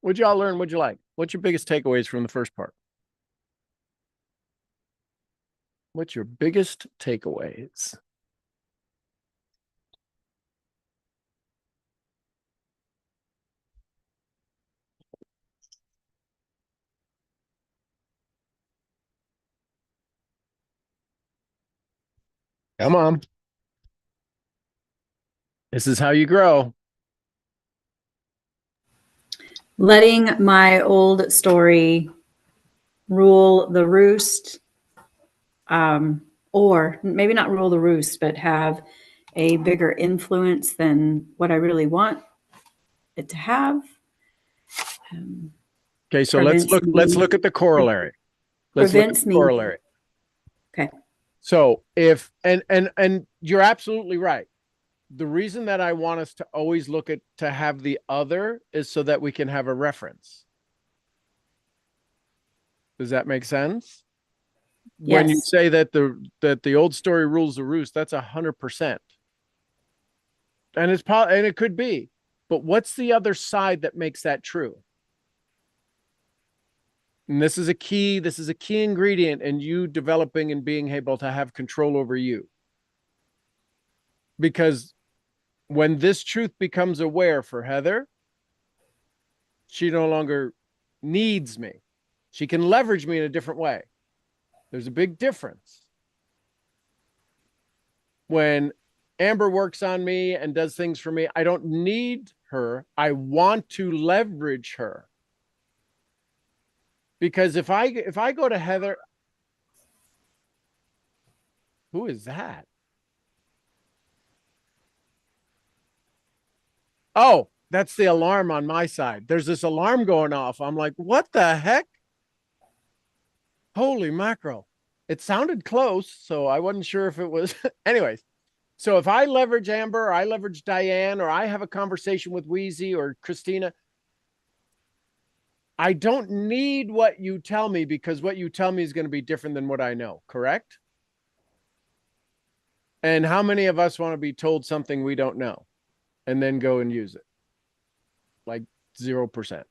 What'd y'all learn? What'd you like? What's your biggest takeaways from the first part? What's your biggest takeaways? Come on. This is how you grow. Letting my old story rule the roost, or maybe not rule the roost, but have a bigger influence than what I really want it to have. Okay, so Prevents let's me. look at the corollary. Let's look at Prevents the me. corollary. Okay. So if and you're absolutely right. The reason that I want us to always look at to have the other is so that we can have a reference. Does that make sense? When you Yes. say that the old story rules the roost, that's 100%. And and it could be. But what's the other side that makes that true? And this is a key ingredient in you developing and being able to have control over you. Because when this truth becomes aware for Heather, she no longer needs me. She can leverage me in a different way. There's a big difference. When Amber works on me and does things for me, I don't need her. I want to leverage her. Because if I go to Heather, who is that? Oh, that's the alarm on my side. There's this alarm going off. I'm like, what the heck? Holy mackerel. It sounded close, so I wasn't sure if it was. Anyways, so if I leverage Amber, or I leverage Diane, or I have a conversation with Wheezy or Christina, I don't need what you tell me because what you tell me is going to be different than what I know, correct? And how many of us want to be told something we don't know and then go and use it? Like 0%.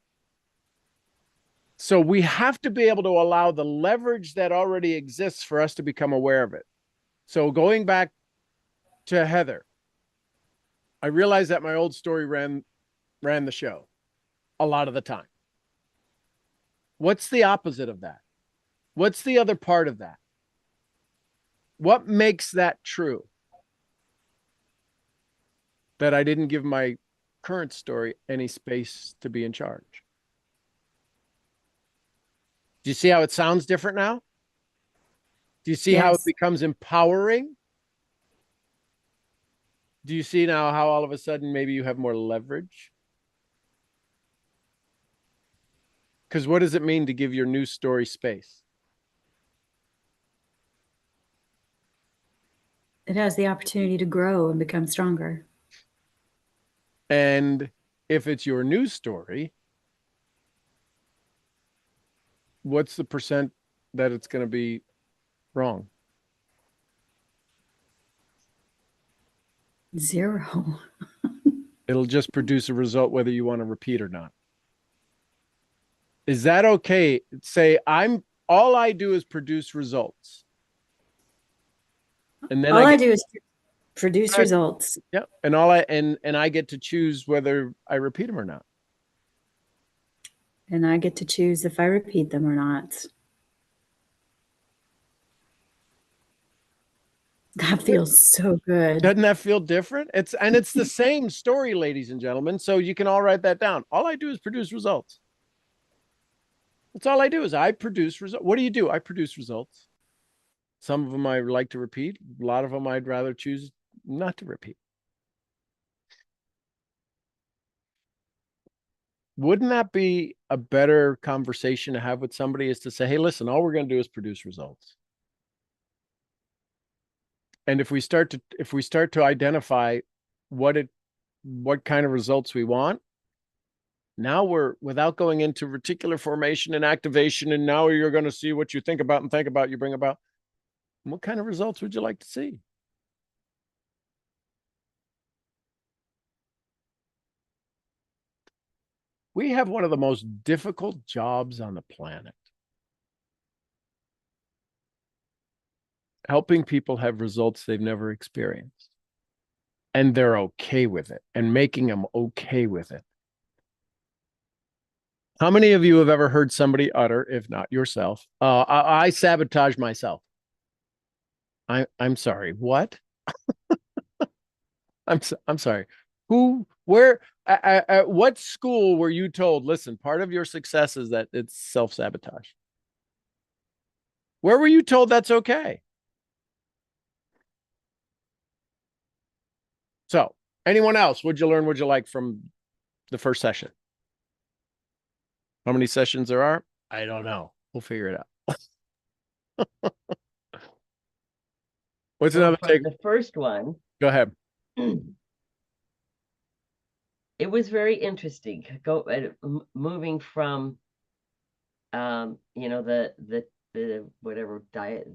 So we have to be able to allow the leverage that already exists for us to become aware of it. So going back to Heather, I realized that my old story ran the show a lot of the time. What's the opposite of that? What's the other part of that? What makes that true? That I didn't give my current story any space to be in charge. Do you see how it sounds different now? Do you see how it Yes. becomes empowering? Do you see now how all of a sudden maybe you have more leverage? Because what does it mean to give your new story space? It has the opportunity to grow and become stronger. And if it's your new story, what's the percent that it's going to be wrong? 0. It'll just produce a result whether you want to repeat or not. Is that okay? Say all I do is produce results. And then All I do is produce results. Yeah. And I get to choose whether I repeat them or not. And I get to choose if I repeat them or not. That feels so good. Doesn't that feel different? It's the same story, ladies and gentlemen. So you can all write that down. All I do is produce results. That's all I do is I produce results. What do? I produce results. Some of them I like to repeat. A lot of them I'd rather choose not to repeat. Wouldn't that be a better conversation to have with somebody is to say, hey, listen, all we're going to do is produce results. And if we start to identify what kind of results we want, now we're without going into reticular formation and activation, and now you're going to see what you think about and think about, you bring about. What kind of results would you like to see? We have one of the most difficult jobs on the planet. Helping people have results they've never experienced. And they're okay with it and making them okay with it. How many of you have ever heard somebody utter, if not yourself, I sabotage myself? I'm sorry. What? I'm sorry. Who, where, at what school were you told, listen, part of your success is that it's self-sabotage? Where were you told that's okay? So, anyone else? What'd you learn? What'd you like from the first session? How many sessions there are? I don't know. We'll figure it out. What's Well, another from take? the first one, Go ahead. it was very interesting. Moving from, the whatever diet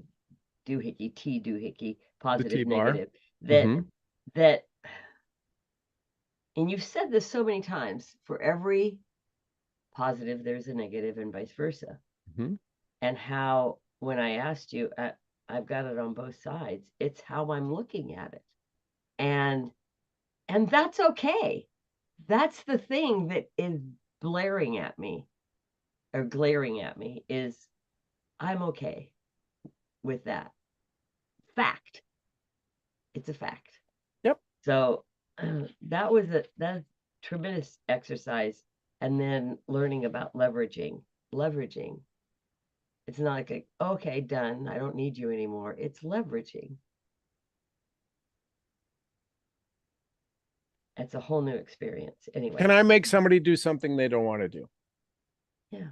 doohickey, positive, T-bar. negative, that Mhm. that, and you've said this so many times. For every positive, there's a negative, and vice versa. Mhm. And how, when I asked you, I've got it on both sides. It's how I'm looking at it, and that's okay. That's the thing that is glaring at me is I'm okay with that. Fact. It's a fact. Yep. So that was a tremendous exercise. And then learning about leveraging. It's not like, okay, done. I don't need you anymore. It's leveraging. It's a whole new experience. Anyway. Can I make somebody do something they don't want to do? Yeah.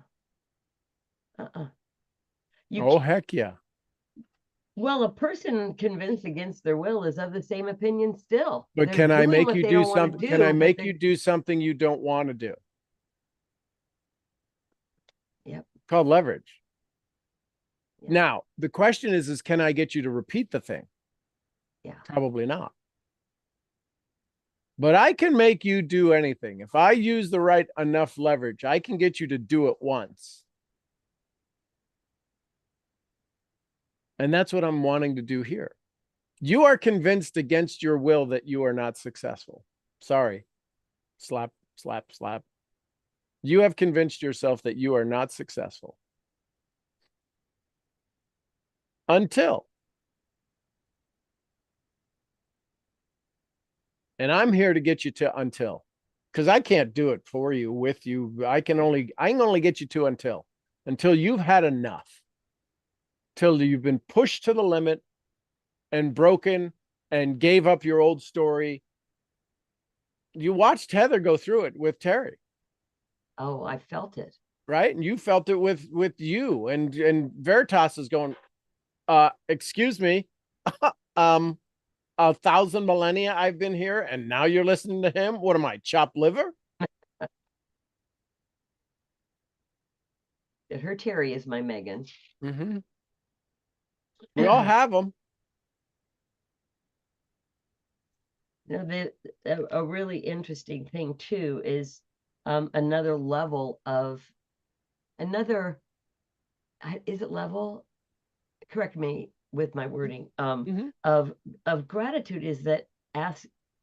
Oh, heck yeah. Well, a person convinced against their will is of the same opinion still. But They're can I doing make what you they do don't wanna something? Can I but make they're- you do something you don't want to do? Yep. Called leverage. Yeah. Now, the question is can I get you to repeat the thing? Yeah. Probably not. But I can make you do anything. If I use the right enough leverage, I can get you to do it once. And that's what I'm wanting to do here. You are convinced against your will that you are not successful. Sorry. Slap, slap, slap. You have convinced yourself that you are not successful. Until. And I'm here to get you to until. Because I can't do it for you, with you. I can only get you to until you've had enough. Till you've been pushed to the limit and broken and gave up your old story. You watched Heather go through it with Terry. Oh, I felt it. Right? And you felt it with you. And Veritas is going, excuse me. 1,000 millennia I've been here, and now you're listening to him. What am I, chopped liver? Her Terry is my Megan. Mm-hmm. We all have them. You know, a really interesting thing too is another level of is it level? Correct me with my wording. Of gratitude is that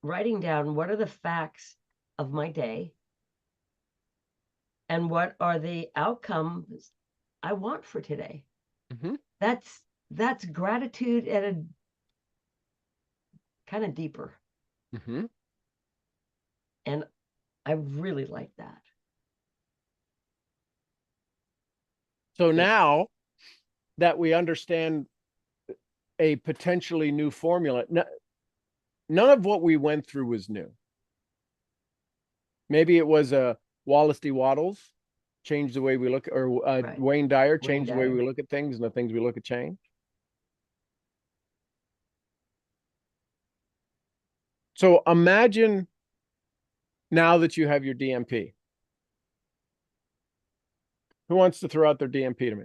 writing down what are the facts of my day and what are the outcomes I want for today. Mm-hmm. That's gratitude at a kind of deeper. Mm-hmm. And I really like that. So now that we understand a potentially new formula, none of what we went through was new. Maybe it was a Wallace D. Wattles changed the way we look, or Right. Wayne Dyer changed Wayne the way Dyer. we look at things, and the things we look at change. So imagine now that you have your DMP. Who wants to throw out their DMP to me?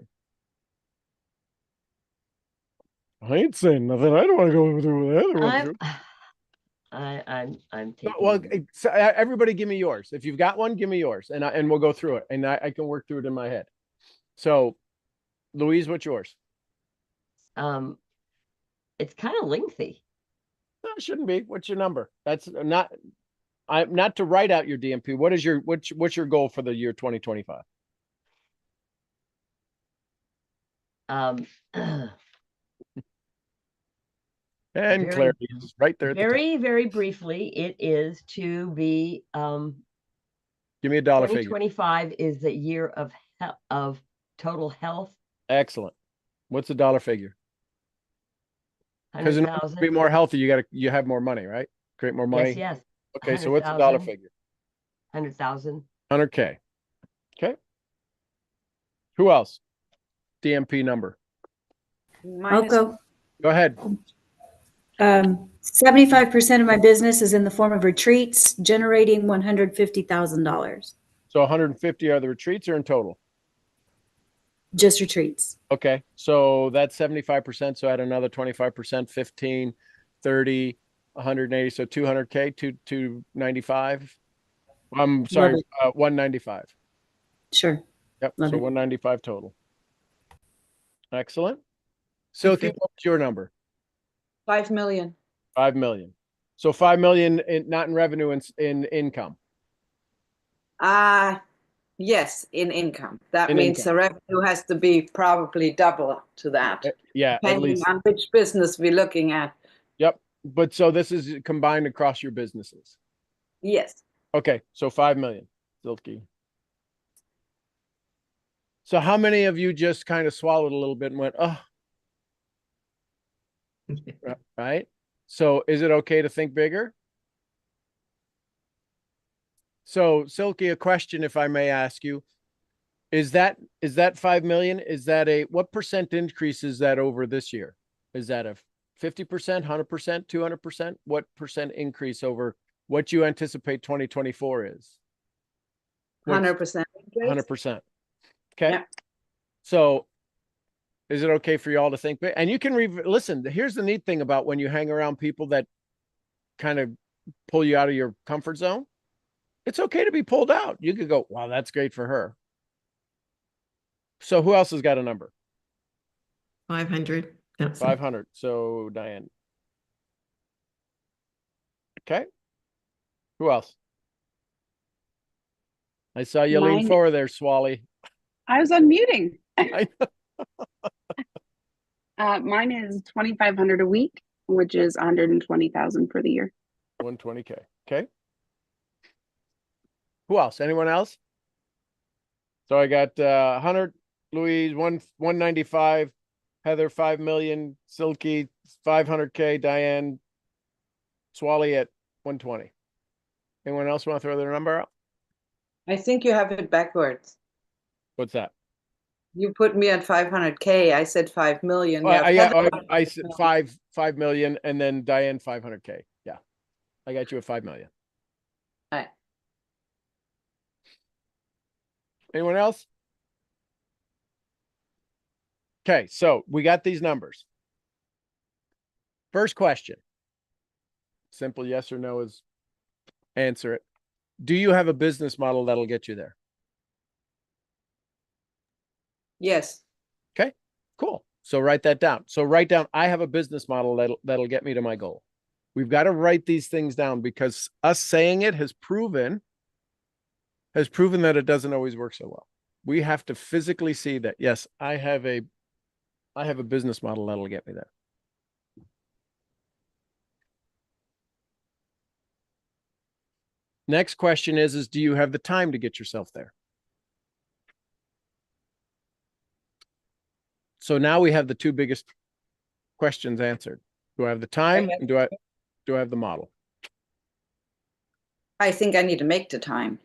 I ain't saying nothing. I don't want to go through with that. I'm taking. Well, so everybody give me yours. If you've got one, give me yours and we'll go through it and I can work through it in my head. So Louise, what's yours? It's kind of lengthy. No, it shouldn't be. What's your number? That's not, I'm not to write out your DMP. What's your goal for the year 2025? Um, And Very- clarity is right there at the top. very briefly, it is to be, Give me a dollar figure. 2025 is the year of total health, Excellent. What's the dollar figure? Because in order to 100,000. be more healthy, you have more money, right? Create more money. Yes, Okay, so what's the dollar 100,000. figure? 100,000. 100K. Okay. Who else? DMP number. I'll go. Go ahead. 75% of my business is in the form of retreats, generating $150,000. So 150 are the retreats or in total? Just retreats. Okay, so that's 75%. So add another 25%, 15, 30, 180. So 200K, 295. I'm sorry, Love 195. Sure. Yep, Love so it. 195 total. Excellent. Silky, what's your number? 5 million. 5 million. So 5 million not in revenue, in income. Yes, in income. That In means income. the revenue has to be probably double to that, Yeah, at depending least. on which business we're looking at. Yep. But so this is combined across your businesses. Yes. Okay, so 5 million, Silky. So how many of you just kind of swallowed a little bit and went, oh, right? So is it okay to think bigger? So Silky, a question, if I may ask you, is that 5 million? Is that what percent increase is that over this year? Is that a 50%, 100%, 200%? What percent increase over what you anticipate 2024 is? 100%. 100%. Okay. Yeah. So is it okay for you all to think big? And you can listen, here's the neat thing about when you hang around people that kind of pull you out of your comfort zone. It's okay to be pulled out. You could go, wow, that's great for her. So who else has got a number? 500. That's 500. So Diane. Okay. Who else? I saw you lean Mine- forward there, Swally. I was unmuting. I- Mine is 2,500 a week, which is 120,000 for the year. 120K. Okay. Who else? Anyone else? So I got 100, Louise, 195, Heather 5 million, Silky 500K, Diane, Swally at 120. Anyone else want to throw their number out? I think you have it backwards. What's that? You put me at 500K. I said 5 million. Oh, Yeah, yeah, Heather- I said 5 million, and then Diane 500K. Yeah, I got you at 5 million. Right. Anyone else? Okay, so we got these numbers. First question. Simple yes or no is answer it. Do you have a business model that'll get you there? Yes. Okay, cool. So write that down. So write down, I have a business model that'll get me to my goal. We've got to write these things down because us saying it has proven that it doesn't always work so well. We have to physically see that, yes, I have a business model that'll get me there. Next question is do you have the time to get yourself there? So now we have the two biggest questions answered. Do I have the time and do I have the model? I think I need to make the time.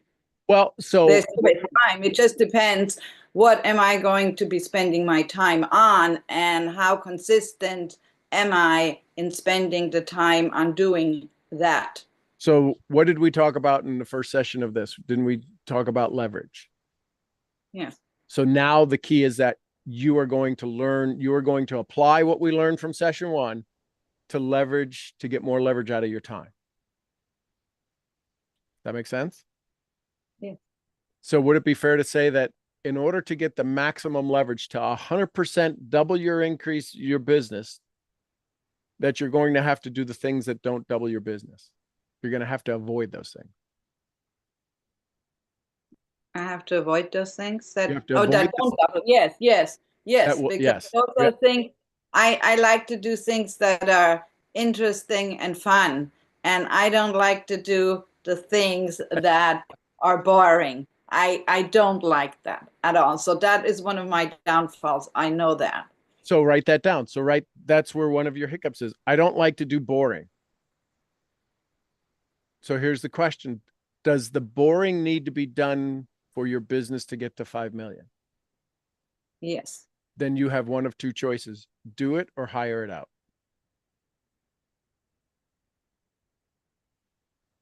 Well, so There's always time. It just depends what am I going to be spending my time on and how consistent am I in spending the time on doing that. So what did we talk about in the first session of this? Didn't we talk about leverage? Yes. So now the key is that you are going to apply what we learned from session 1 to leverage, to get more leverage out of your time. That make sense? Yeah. So would it be fair to say that in order to get the maximum leverage to 100% double your increase your business, that you're going to have to do the things that don't double your business? You're going to have to avoid those things. I have to avoid those things that, You have to oh, that avoid the- don't double. Yes, yes, yes. will- Because yes. those are Yeah. the things, I like to do things that are interesting and fun. And I don't like to do the things that are boring. I don't like that at all. So that is one of my downfalls. I know that. So write that down. So that's where one of your hiccups is. I don't like to do boring. So here's the question. Does the boring need to be done for your business to get to 5 million? Yes. Then you have one of two choices. Do it or hire it out.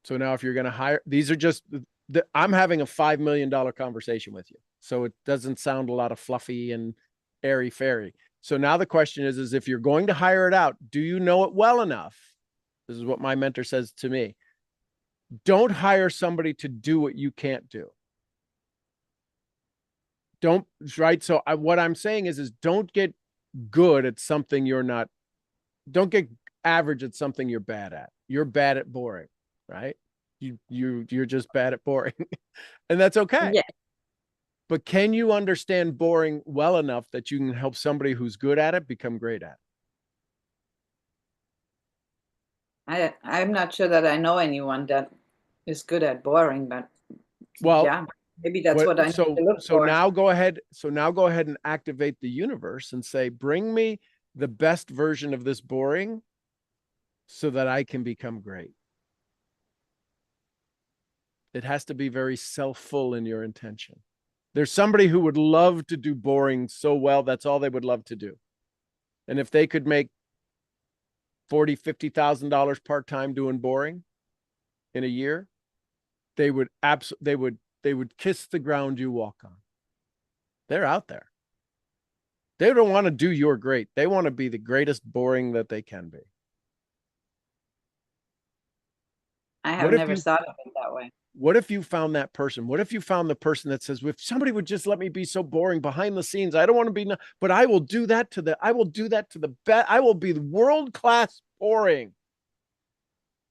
So now if you're going to hire, these are just, I'm having a $5 million conversation with you. So it doesn't sound a lot of fluffy and airy fairy. So now the question is if you're going to hire it out, do you know it well enough? This is what my mentor says to me. Don't hire somebody to do what you can't do. Don't, right? So what I'm saying is don't get good at something you're not, don't get average at something you're bad at. You're bad at boring, right? You're just bad at boring. And that's okay. Yeah. But can you understand boring well enough that you can help somebody who's good at it become great at it? I'm not sure that I know anyone that is good at boring, but Well, yeah, maybe that's what I need to look so for. now go ahead and activate the universe and say, bring me the best version of this boring so that I can become great. It has to be very self-full in your intention. There's somebody who would love to do boring so well, that's all they would love to do. And if they could make $40,000, $50,000 part-time doing boring in a year, they would kiss the ground you walk on. They're out there. They don't want to do your great. They want to be the greatest boring that they can be. I have What if never you- thought of it that way. What if you found that person? What if you found the person that says, if somebody would just let me be so boring behind the scenes, I don't want to be, but I will do that to the best. I will be the world-class boring.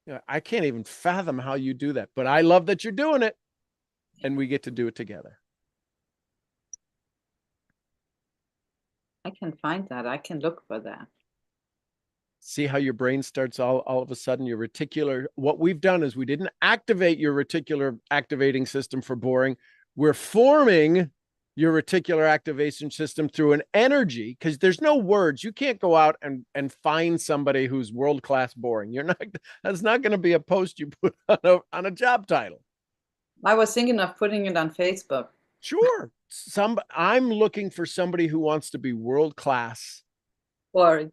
You know, I can't even fathom how you do that, but I love that you're doing it and we get to do it together. I can find that. I can look for that. See how your brain starts all of a sudden, your reticular, what we've done is we didn't activate your reticular activating system for boring. We're forming your reticular activation system through an energy, because there's no words. You can't go out and find somebody who's world-class boring. That's not going to be a post you put on a job title. I was thinking of putting it on Facebook. Sure. I'm looking for somebody who wants to be world-class. Boring.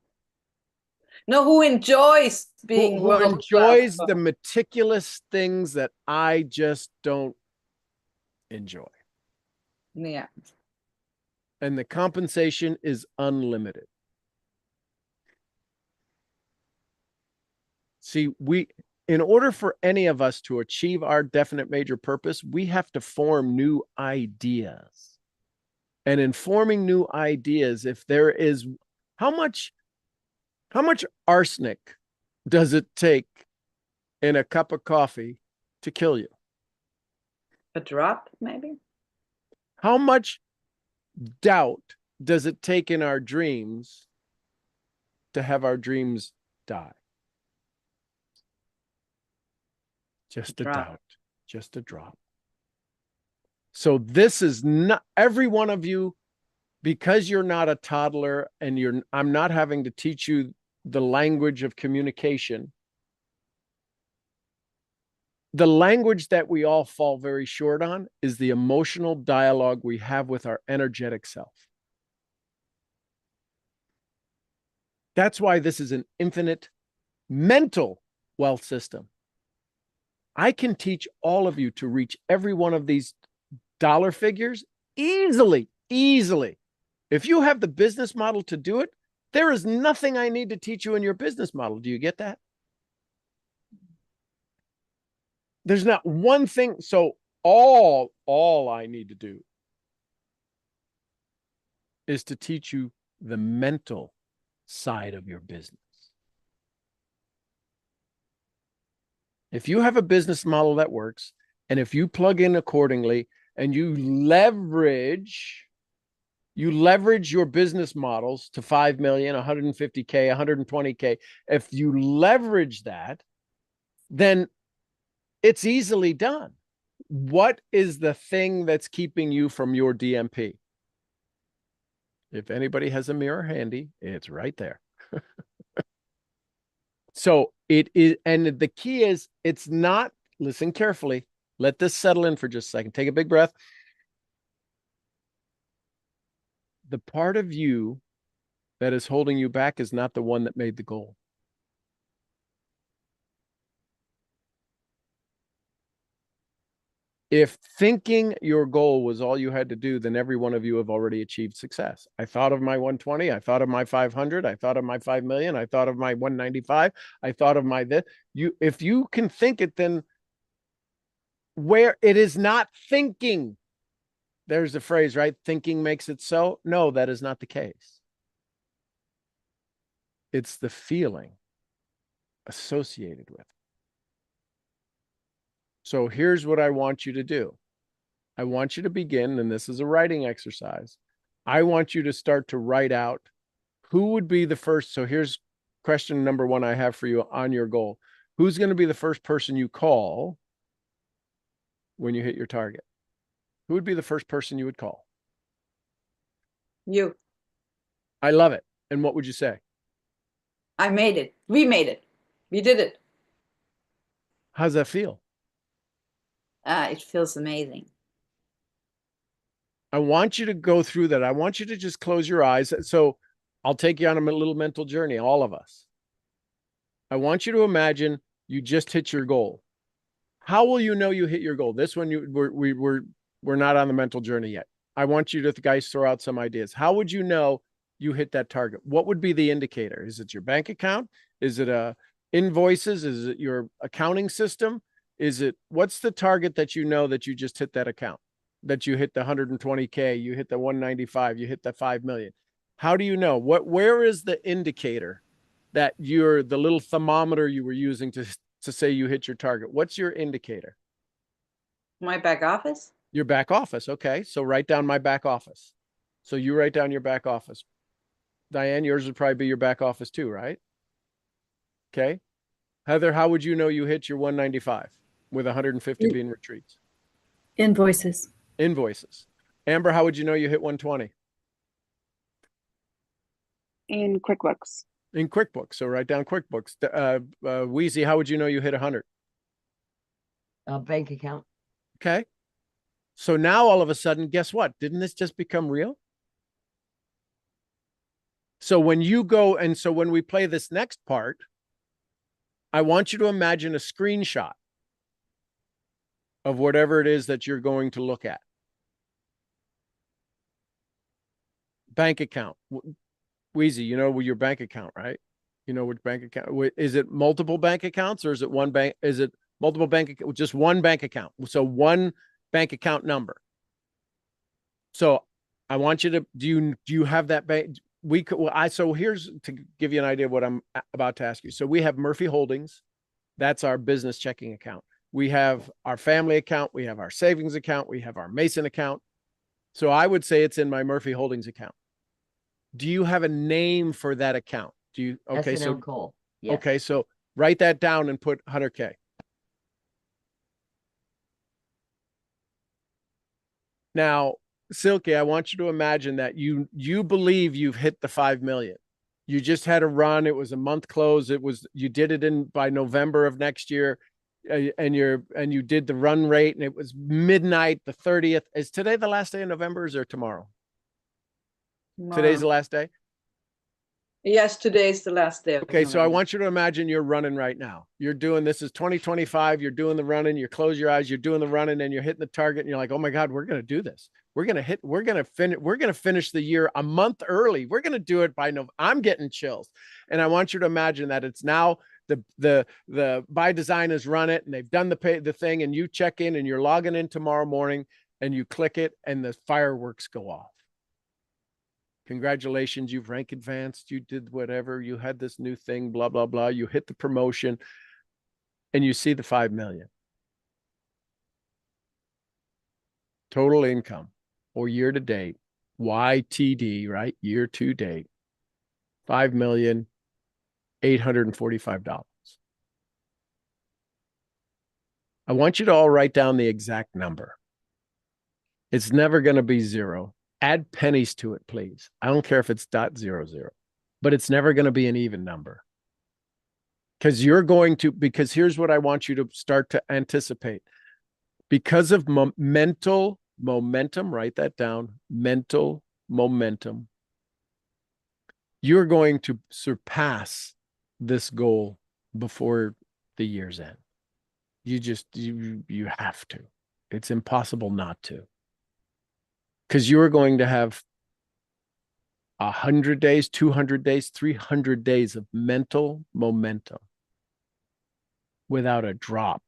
No, who enjoys being who enjoys the meticulous things that I just don't enjoy. Yeah. And the compensation is unlimited. See, in order for any of us to achieve our definite major purpose, we have to form new ideas. And in forming new ideas, if there is, how much arsenic does it take in a cup of coffee to kill you? A drop, maybe? How much doubt does it take in our dreams to have our dreams die? Just a doubt, just a drop. So this is not every one of you, because you're not a toddler and I'm not having to teach you the language of communication. The language that we all fall very short on is the emotional dialogue we have with our energetic self. That's why this is an infinite mental wealth system. I can teach all of you to reach every one of these dollar figures easily. If you have the business model to do it, there is nothing I need to teach you in your business model. Do you get that? There's not one thing. So all I need to do is to teach you the mental side of your business. If you have a business model that works, and if you plug in accordingly and you leverage your business models to 5 million, 150K, 120K, if you leverage that, then it's easily done. What is the thing that's keeping you from your DMP? If anybody has a mirror handy, it's right there. So it is, and the key is, it's not, listen carefully, let this settle in for just a second. Take a big breath. The part of you that is holding you back is not the one that made the goal. If thinking your goal was all you had to do, then every one of you have already achieved success. I thought of my 120. I thought of my 500. I thought of my 5 million. I thought of my 195. I thought of my this. If you can think it, then where it is not thinking, there's the phrase, right? Thinking makes it so. No, that is not the case. It's the feeling associated with it. So here's what I want you to do. I want you to begin, and this is a writing exercise. I want you to start to write out who would be the first. So here's question number 1 I have for you on your goal. Who's going to be the first person you call when you hit your target? Who would be the first person you would call? You. I love it. And what would you say? I made it. We made it. We did it. How's that feel? It feels amazing. I want you to go through that. I want you to just close your eyes. So I'll take you on a little mental journey, all of us. I want you to imagine you just hit your goal. How will you know you hit your goal? This one, we're not on the mental journey yet. I want you to guys throw out some ideas. How would you know you hit that target? What would be the indicator? Is it your bank account? Is it invoices? Is it your accounting system? Is it, what's the target that you know that you just hit that account, that you hit the 120K, you hit the 195, you hit the 5 million? How do you know? Where is the indicator that you're, the little thermometer you were using to say you hit your target? What's your indicator? My back office? Your back office. Okay. So write down my back office. So you write down your back office. Diane, yours would probably be your back office too, right? Okay. Heather, how would you know you hit your 195 with 150 being retreats? Invoices. Invoices. Amber, how would you know you hit 120? In QuickBooks. In QuickBooks. So write down QuickBooks. Wheezy, how would you know you hit 100? Bank account. Okay. So now all of a sudden, guess what? Didn't this just become real? So when you go, and so when we play this next part, I want you to imagine a screenshot of whatever it is that you're going to look at. Bank account. Wheezy, you know your bank account, right? You know which bank account. Is it multiple bank accounts, or is it one bank? Is it multiple bank, just one bank account? So one bank account number. So I want you to, do you have that bank? So here's to give you an idea of what I'm about to ask you. So we have Murphy Holdings. That's our business checking account. We have our family account. We have our savings account. We have our Mason account. So I would say it's in my Murphy Holdings account. Do you have a name for that account? Do you? Okay. S&M So Cole. Yes. okay. So write that down and put 100K. Now, Silky, I want you to imagine that you believe you've hit the 5 million. You just had a run. It was a month close. You did it by November of next year, and you did the run rate, and it was midnight, the 30th. Is today the last day of November, or is there tomorrow? Today's the last day. Yes, today is the last day. Okay, so I want you to imagine you're running right now. You're doing, this is 2025. You're doing the running. You close your eyes. You're doing the running, and you're hitting the target. And you're like, oh my God, we're going to do this. We're going to finish the year a month early. We're going to do it by November. I'm getting chills. And I want you to imagine that it's now The by design has run it and they've done the thing, and you check in and you're logging in tomorrow morning and you click it and the fireworks go off. Congratulations, you've rank advanced, you did whatever, you had this new thing, blah, blah, blah. You hit the promotion and you see the 5 million. Total income or year to date, YTD, right? Year to date, $5,845,000. I want you to all write down the exact number. It's never going to be zero. Add pennies to it, please. I don't care if it's .00, but it's never going to be an even number. Because here's what I want you to start to anticipate. Because of mental momentum, write that down, mental momentum, you're going to surpass this goal before the year's end. You have to. It's impossible not to. Because you are going to have 100 days, 200 days, 300 days of mental momentum without a drop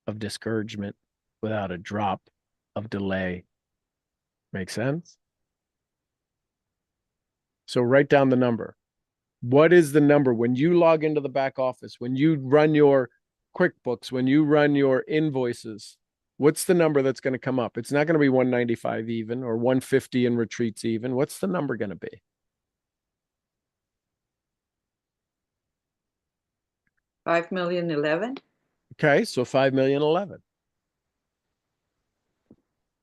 of discouragement, without a drop of delay. Make sense? So write down the number. What is the number when you log into the back office, when you run your QuickBooks, when you run your invoices? What's the number that's going to come up? It's not going to be 195 even or 150 in retreats even. What's the number going to be? $5,011,000. Okay, so 5,011,000.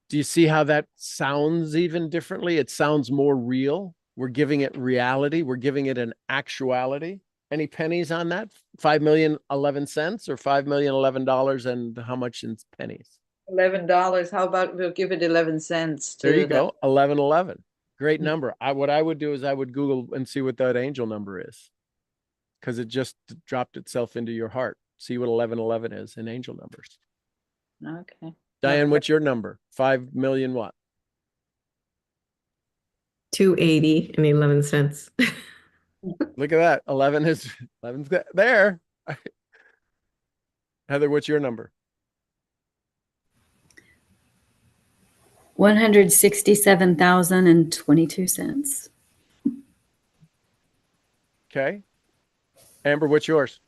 Do you see how that sounds even differently? It sounds more real. We're giving it reality. We're giving it an actuality. Any pennies on that? 5,011 cents or $5,011 and how much in pennies? $11. How about we'll give it 11 cents to There you the- go. 1111. Great number. What I would do is I would Google and see what that angel number is. Because it just dropped itself into your heart. See what 1111 is in angel numbers. Okay. Diane, what's your number? 5 million what? 280 and 11 cents. Look at that. 11's there. Heather, what's your number? 167,022 cents. Okay. Amber, what's yours?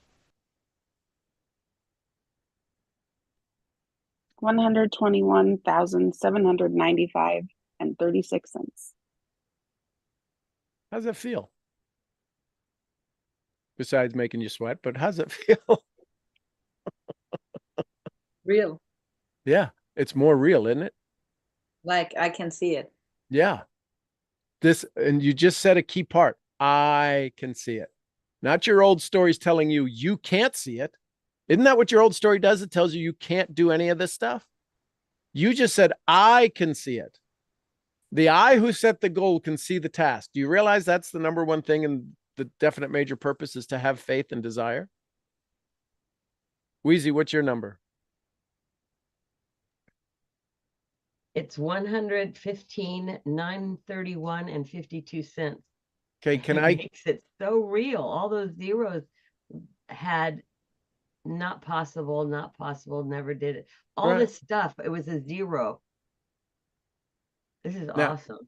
121,795 and 36 cents. How's it feel? Besides making you sweat, but how's it feel? Real. Yeah, it's more real, isn't it? Like I can see it. Yeah. And you just said a key part. I can see it. Not your old stories telling you you can't see it. Isn't that what your old story does? It tells you can't do any of this stuff. You just said, I can see it. The I who set the goal can see the task. Do you realize that's the number one thing in the definite major purpose is to have faith and desire? Wheezy, what's your number? It's 115,931 and 52 cents. Okay, can It I makes it so real. All those zeros had not possible, never did it. All Right. this stuff, it was a zero. This is Now- awesome.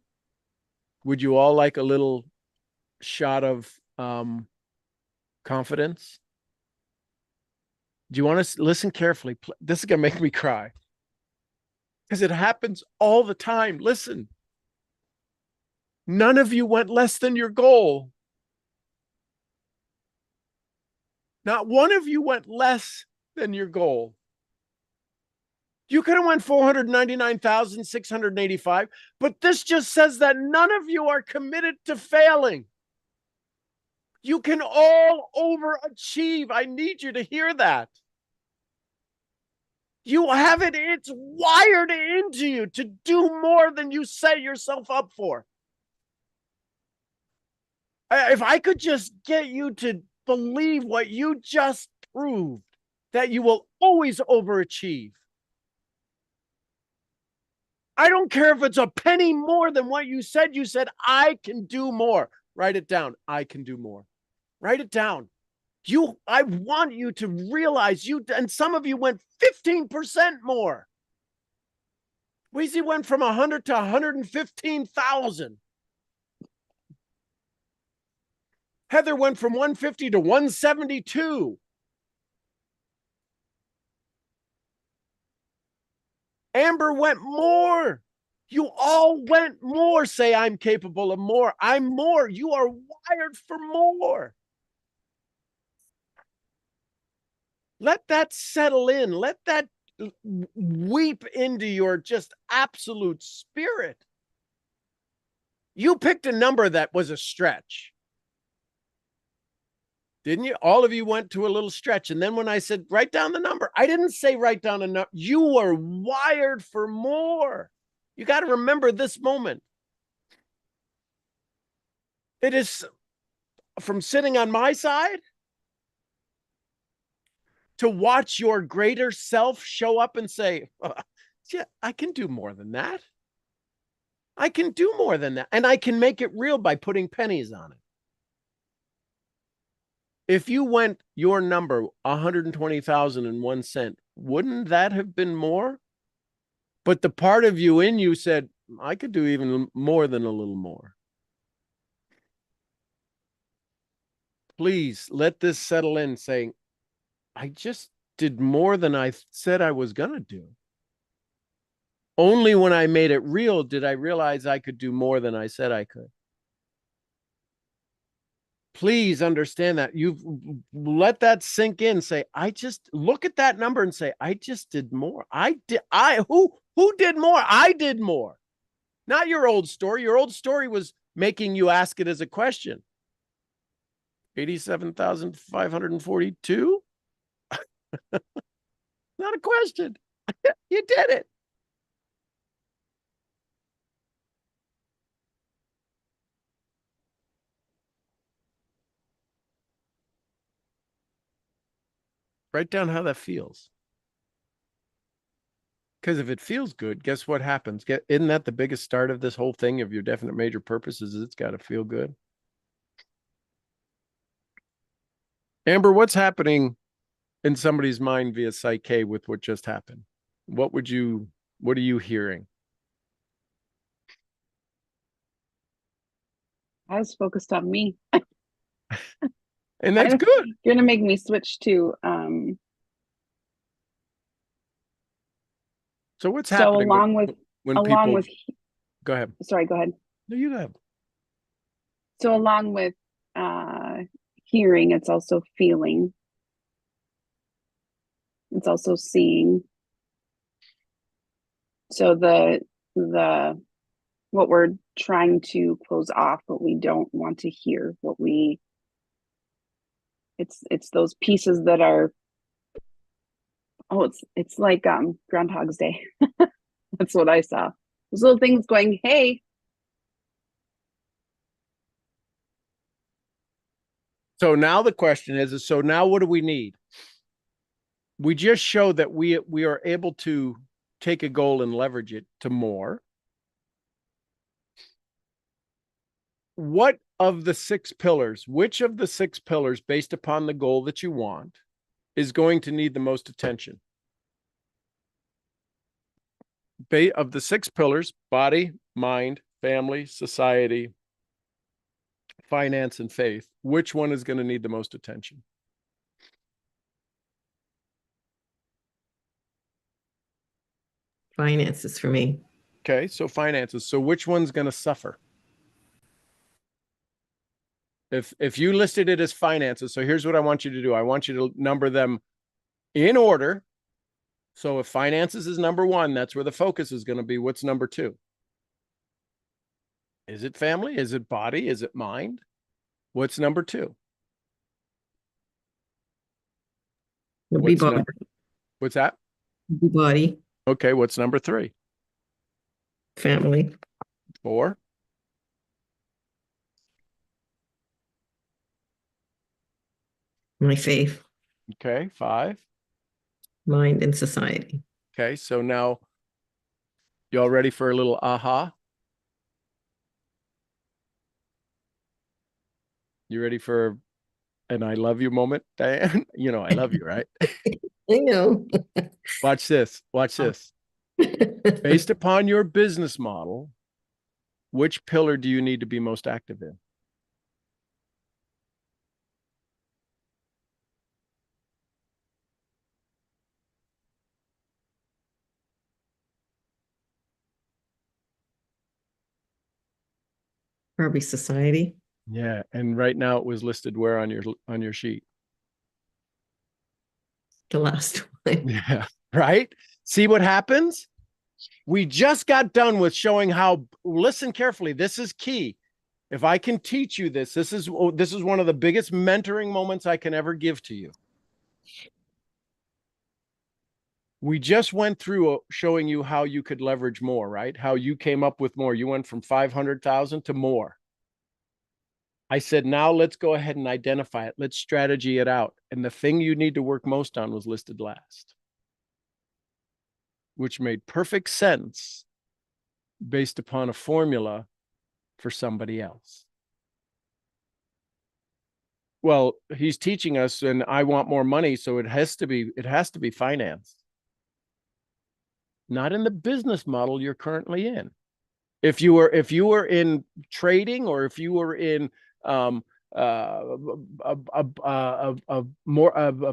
would you all like a little shot of confidence? Do you want to listen carefully? This is going to make me cry. Because it happens all the time. Listen. None of you went less than your goal. Not one of you went less than your goal. You could have went 499,685, but this just says that none of you are committed to failing. You can all overachieve. I need you to hear that. You have it. It's wired into you to do more than you set yourself up for. If I could just get you to believe what you just proved, that you will always overachieve. I don't care if it's a penny more than what you said. You said, I can do more. Write it down. I can do more. Write it down. I want you to realize and some of you went 15% more. Weezy went from 100 to 115,000. Heather went from 150 to 172. Amber went more. You all went more. Say, I'm capable of more. I'm more. You are wired for more. Let that settle in. Let that weep into your just absolute spirit. You picked a number that was a stretch. Didn't you? All of you went to a little stretch. And then when I said, write down the number, I didn't say write down a number. You are wired for more. You got to remember this moment. It is from sitting on my side to watch your greater self show up and say, yeah, I can do more than that. I can do more than that. And I can make it real by putting pennies on it. If you went your number 120,001 cent, wouldn't that have been more? But the part of you in you said, I could do even more than a little more. Please let this settle in, saying, I just did more than I said I was going to do. Only when I made it real did I realize I could do more than I said I could. Please understand that. You've let that sink in. Say, I just look at that number and say, I just did more. Who did more? I did more. Not your old story. Your old story was making you ask it as a question. 87,542? Not a question. You did it. Write down how that feels. Because if it feels good, guess what happens? Isn't that the biggest start of this whole thing of your definite major purpose is it's got to feel good? Amber, what's happening in somebody's mind via Psyche with what just happened? What are you hearing? I was focused on me. And that's good. You're gonna make me switch to So what's so happening along with go ahead. sorry, go ahead. No, you go ahead. So along with hearing, it's also feeling. It's also seeing. So the what we're trying to close off, what we don't want to hear, it's those pieces that are, it's like Groundhog's Day. That's what I saw. Those little things going, hey. So now the question is so now what do we need? We just showed that we are able to take a goal and leverage it to more. What of the 6 pillars, which of the 6 pillars, based upon the goal that you want, is going to need the most attention? Of the 6 pillars, body, mind, family, society, finance, and faith, which one is going to need the most attention? Finances for me. Okay, so finances. So which one's going to suffer? If you listed it as finances, so here's what I want you to do. I want you to number them in order. So if finances is number 1, that's where the focus is going to be. What's number 2? Is it family? Is it body? Is it mind? What's number 2? It'll be body. What's that? Be body. Okay, what's number 3? Family. 4? My faith. Okay, 5. Mind and society. Okay, so now y'all ready for a little aha? You ready for and I love you moment, Diane. You know, I love you, right? I know. Watch this. Watch this. Based upon your business model, which pillar do you need to be most active in? Probably society. Yeah, and right now it was listed where on your sheet? The last one. Yeah, right? See what happens? We just got done with showing how, listen carefully, this is key. If I can teach you this, this is one of the biggest mentoring moments I can ever give to you. We just went through showing you how you could leverage more, right? How you came up with more. You went from 500,000 to more. I said, now let's go ahead and identify it. Let's strategy it out. And the thing you need to work most on was listed last, which made perfect sense based upon a formula for somebody else. Well, he's teaching us, and I want more money, so it has to be financed. Not in the business model you're currently in. If you were in trading, or if you were in a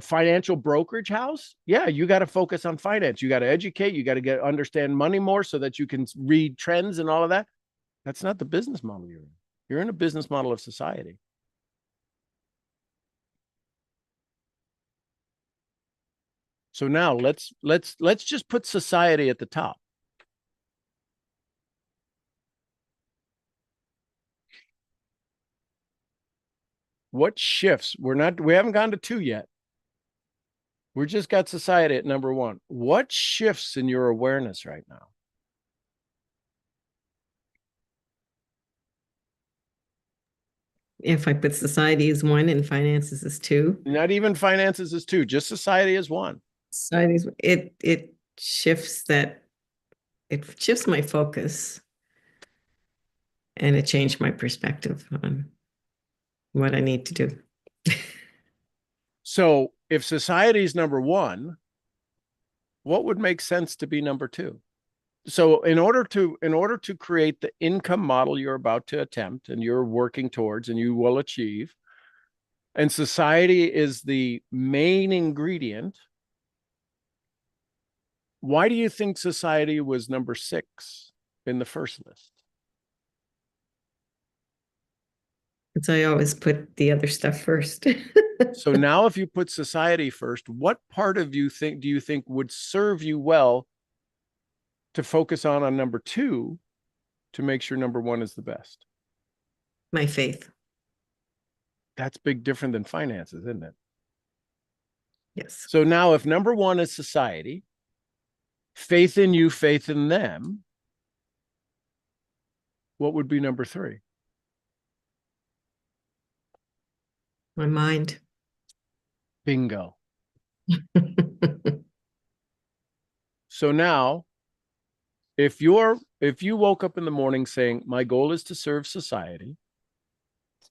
financial brokerage house, yeah, you got to focus on finance. You got to educate. You got to understand money more so that you can read trends and all of that. That's not the business model you're in. You're in a business model of society. So now let's just put society at the top. What shifts? We haven't gone to 2 yet. We just got society at number 1. What shifts in your awareness right now? If I put society as 1 and finances as 2. Not even finances is 2, just society is 1. Society's it shifts my focus, and it changed my perspective on what I need to do. So if society is number 1, what would make sense to be number 2? So in order to create the income model you're about to attempt and you're working towards and you will achieve, and society is the main ingredient, why do you think society was number 6 in the first list? Because I always put the other stuff first. So now if you put society first, what part of you do you think would serve you well to focus on number 2 to make sure number 1 is the best? My faith. That's big different than finances, isn't it? Yes. So now if number 1 is society, faith in you, faith in them, what would be number 3? My mind. Bingo. So now, if you woke up in the morning saying, my goal is to serve society,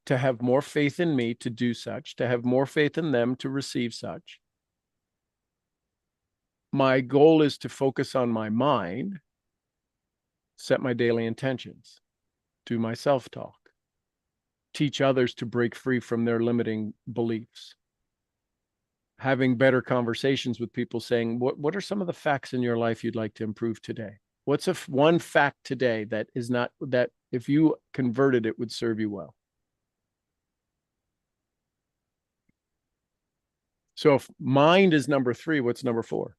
to have more faith in me to do such, to have more faith in them to receive such, my goal is to focus on my mind, set my daily intentions, do my self-talk, teach others to break free from their limiting beliefs, having better conversations with people saying, what are some of the facts in your life you'd like to improve today? What's one fact today that if you converted it would serve you well? So if mind is number 3, what's number 4?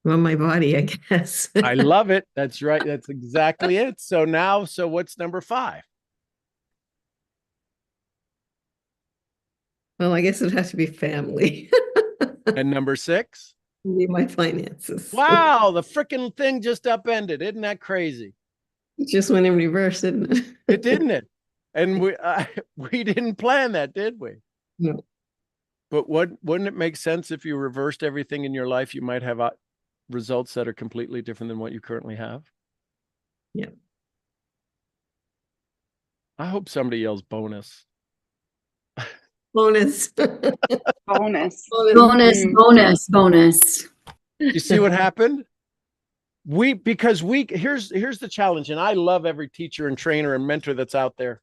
Well, my body, I guess. I love it. That's right. That's exactly it. So what's number 5? Well, I guess it has to be family. And number 6? Be my finances. Wow, the freaking thing just upended. Isn't that crazy? It just went in reverse, didn't it? It didn't it? And we didn't plan that, did we? No. But wouldn't it make sense if you reversed everything in your life? You might have results that are completely different than what you currently have. Yeah. I hope somebody yells bonus. Bonus. Bonus. Bonus, bonus, bonus. You see what happened? Because here's the challenge, and I love every teacher and trainer and mentor that's out there.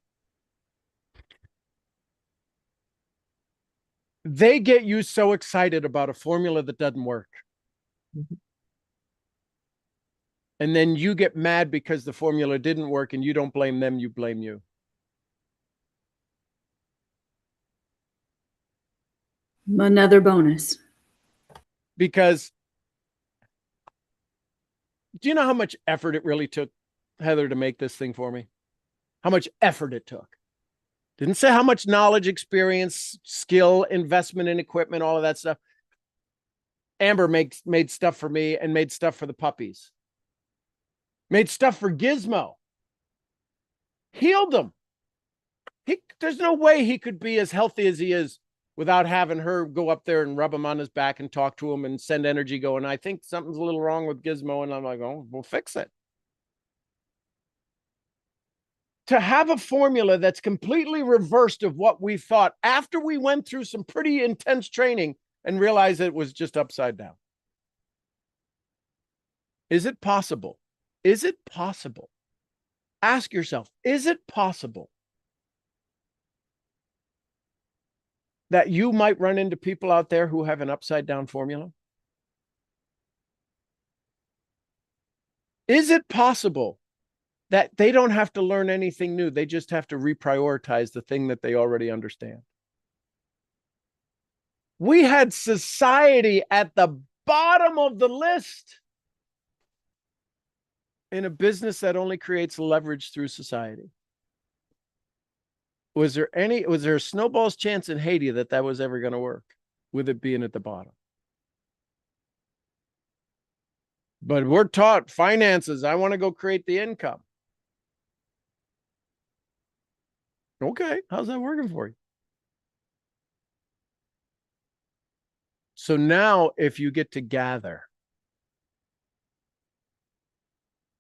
They get you so excited about a formula that doesn't work. Mhm. And then you get mad because the formula didn't work, and you don't blame them, you blame you. Another bonus. Because do you know how much effort it really took, Heather, to make this thing for me? How much effort it took. Didn't say how much knowledge, experience, skill, investment in equipment, all of that stuff. Amber made stuff for me and made stuff for the puppies. Made stuff for Gizmo. Healed them. There's no way he could be as healthy as he is without having her go up there and rub him on his back and talk to him and send energy going, I think something's a little wrong with Gizmo. And I'm like, oh, we'll fix it. To have a formula that's completely reversed of what we thought after we went through some pretty intense training and realized it was just upside down. Is it possible? Is it possible? Ask yourself, is it possible that you might run into people out there who have an upside down formula? Is it possible that they don't have to learn anything new? They just have to reprioritize the thing that they already understand. We had society at the bottom of the list in a business that only creates leverage through society. Was there a snowball's chance in Haiti that was ever going to work with it being at the bottom? But we're taught finances. I want to go create the income. Okay, how's that working for you? So now if you get to gather,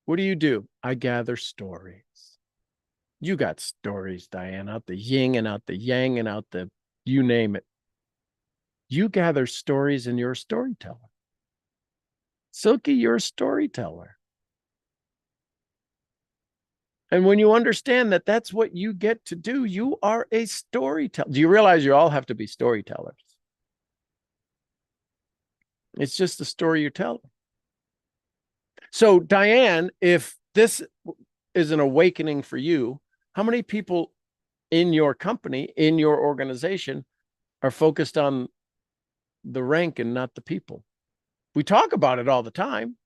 what do? I gather stories. You got stories, Diane, out the yin and out the yang and out the, you name it. You gather stories and you're a storyteller. Silky, you're a storyteller. And when you understand that that's what you get to do, you are a storyteller. Do you realize you all have to be storytellers? It's just the story you're telling. So, Diane, if this is an awakening for you, how many people in your company, in your organization, are focused on the rank and not the people? We talk about it all the time,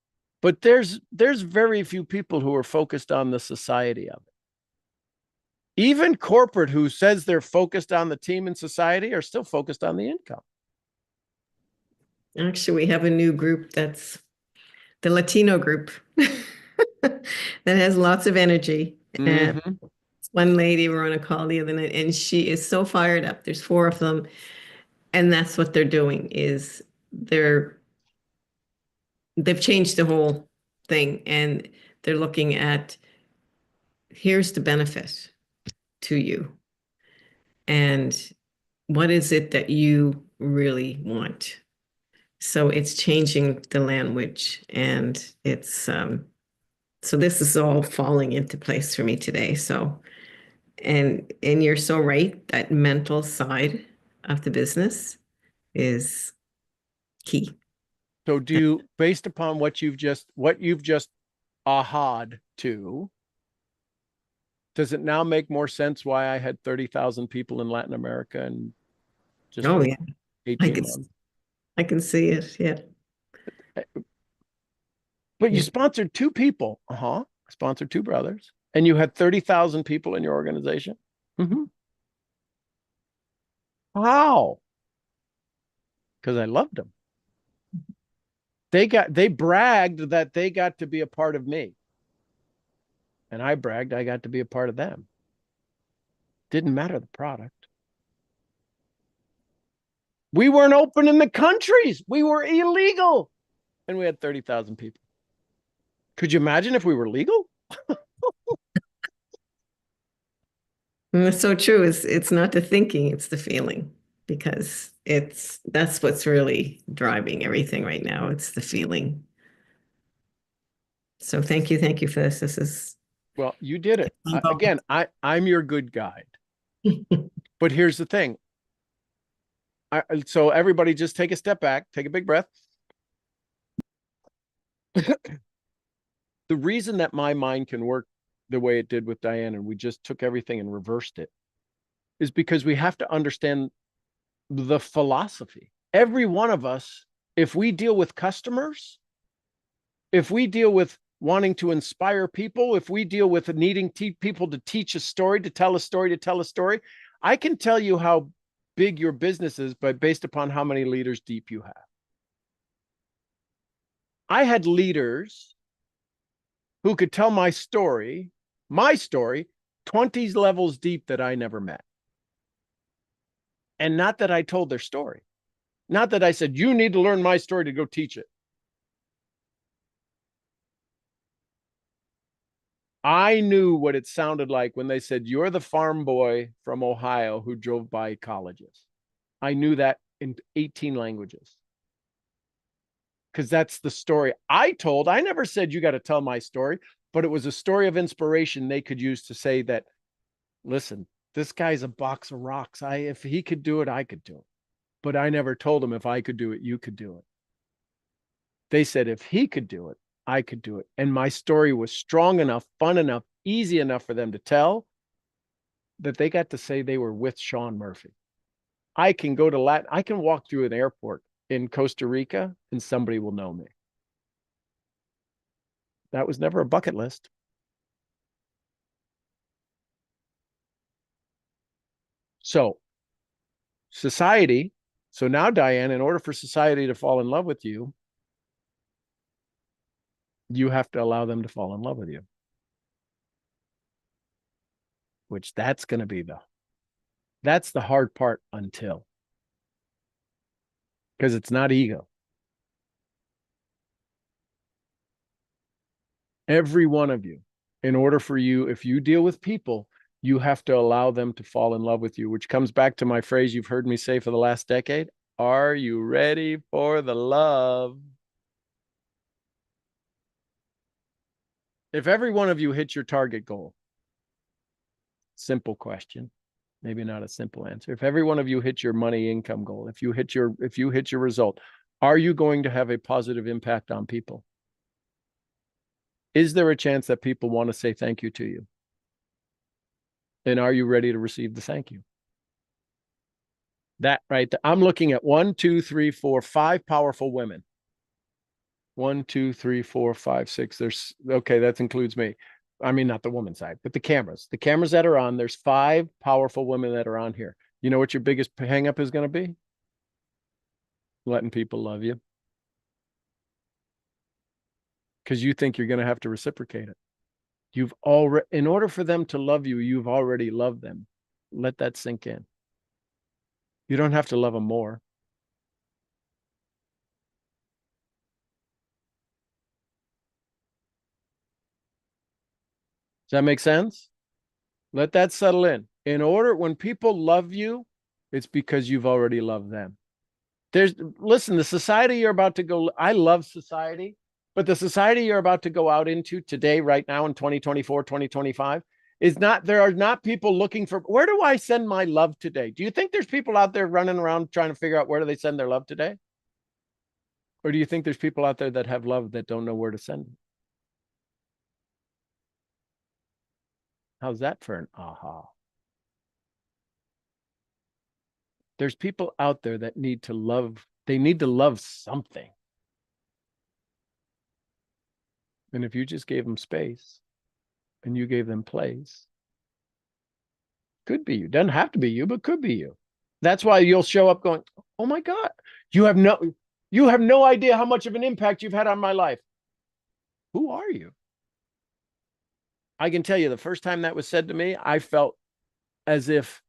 but there's very few people who are focused on the society of it. Even corporate, who says they're focused on the team and society, are still focused on the income. Actually, we have a new group that's the Latino group that has lots of energy. And one lady, we were on a call the other night, and she is so fired up. There's 4 of them. And that's what they're doing, is they've changed the whole thing, and they're looking at, here's the benefit to you. And what is it that you really want? So it's changing the language, and it's so this is all falling into place for me today. So and you're so right, that mental side of the business is key. So do you, based upon what you've just aha'd to, does it now make more sense why I had 30,000 people in Latin America and just 18 months? I can see it. Yeah. But you sponsored 2 people. I sponsored 2 brothers, and you had 30,000 people in your organization. How? Because I loved them. They bragged that they got to be a part of me. And I bragged I got to be a part of them. Didn't matter the product. We weren't open in the countries. We were illegal. And we had 30,000 people. Could you imagine if we were legal? And that's so true. It's not the thinking, it's the feeling, because that's what's really driving everything right now. It's the feeling. So thank you for this. This is Well, you did it. Involved. Again, I'm your good guide. But here's the thing. So everybody just take a step back, take a big breath. The reason that my mind can work the way it did with Diane, and we just took everything and reversed it, is because we have to understand the philosophy. Every one of us, if we deal with customers, if we deal with wanting to inspire people, if we deal with needing people to teach a story, to tell a story, I can tell you how big your business is, but based upon how many leaders deep you have. I had leaders who could tell my story, 20 levels deep that I never met. And not that I told their story. Not that I said, you need to learn my story to go teach it. I knew what it sounded like when they said, you're the farm boy from Ohio who drove by colleges. I knew that in 18 languages. Because that's the story I told. I never said, you got to tell my story, but it was a story of inspiration they could use to say that, listen, this guy's a box of rocks. If he could do it, I could do it. But I never told him if I could do it, you could do it. They said, if he could do it, I could do it. And my story was strong enough, fun enough, easy enough for them to tell that they got to say they were with Sean Murphy. I can go to Latin. I can walk through an airport in Costa Rica and somebody will know me. That was never a bucket list. So society. So now, Diane, in order for society to fall in love with you, you have to allow them to fall in love with you. Which that's going to be that's the hard part until. Because it's not ego. Every one of you, in order for you, if you deal with people, you have to allow them to fall in love with you, which comes back to my phrase you've heard me say for the last decade. Are you ready for the love? If every one of you hits your target goal, simple question, maybe not a simple answer. If every one of you hits your money income goal, if you hit your result, are you going to have a positive impact on people? Is there a chance that people want to say thank you to you? And are you ready to receive the thank you? That right there. I'm looking at 1, 2, 3, 4, 5 powerful women. 1, 2, 3, 4, 5, 6. There's okay, that includes me. I mean, not the woman side, but the cameras that are on. There's 5 powerful women that are on here. You know what your biggest hang up is going to be? Letting people love you. Because you think you're going to have to reciprocate it. You've already, in order for them to love you, you've already loved them. Let that sink in. You don't have to love them more. Does that make sense? Let that settle in. In order, when people love you, it's because you've already loved them. Listen, the society you're about to go, I love society, but the society you're about to go out into today, right now in 2024, 2025, there are not people looking for, where do I send my love today? Do you think there's people out there running around trying to figure out where do they send their love today? Or do you think there's people out there that have love that don't know where to send it? How's that for an aha? There's people out there that need to love. They need to love something. And if you just gave them space and you gave them place, could be you. Doesn't have to be you, but could be you. That's why you'll show up going, oh my God, you have no idea how much of an impact you've had on my life. Who are you? I can tell you the first time that was said to me, I felt as if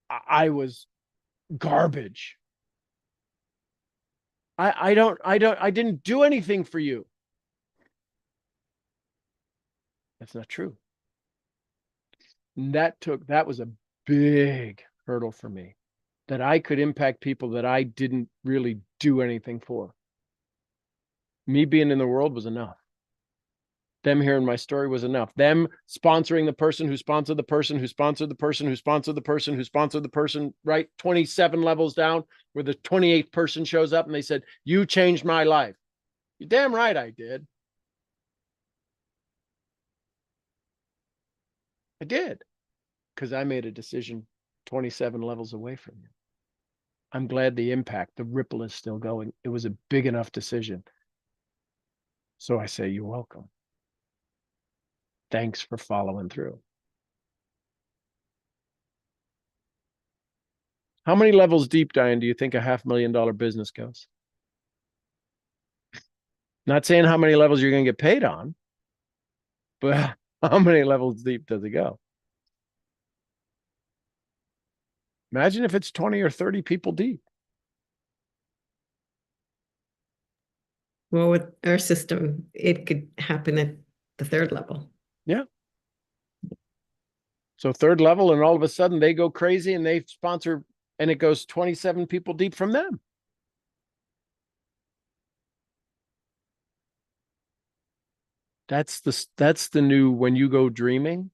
I was garbage. I didn't do anything for you. That's not true. And that was a big hurdle for me, that I could impact people that I didn't really do anything for. Me being in the world was enough. Them hearing my story was enough. Them sponsoring the person who sponsored the person who sponsored the person who sponsored the person who sponsored the person, right? 27 levels down, where the 28th person shows up and they said, "You changed my life." You're damn right I did. I did, because I made a decision 27 levels away from you. I'm glad the impact, the ripple is still going. It was a big enough decision. So I say, you're welcome. Thanks for following through. How many levels deep, Diane, do you think a $500,000 business goes? Not saying how many levels you're going to get paid on, but how many levels deep does it go? Imagine if it's 20 or 30 people deep. Well, with our system, it could happen at the third level. Yeah. So third level, and all of a sudden they go crazy and they sponsor, and it goes 27 people deep from them. That's the new, when you go dreaming,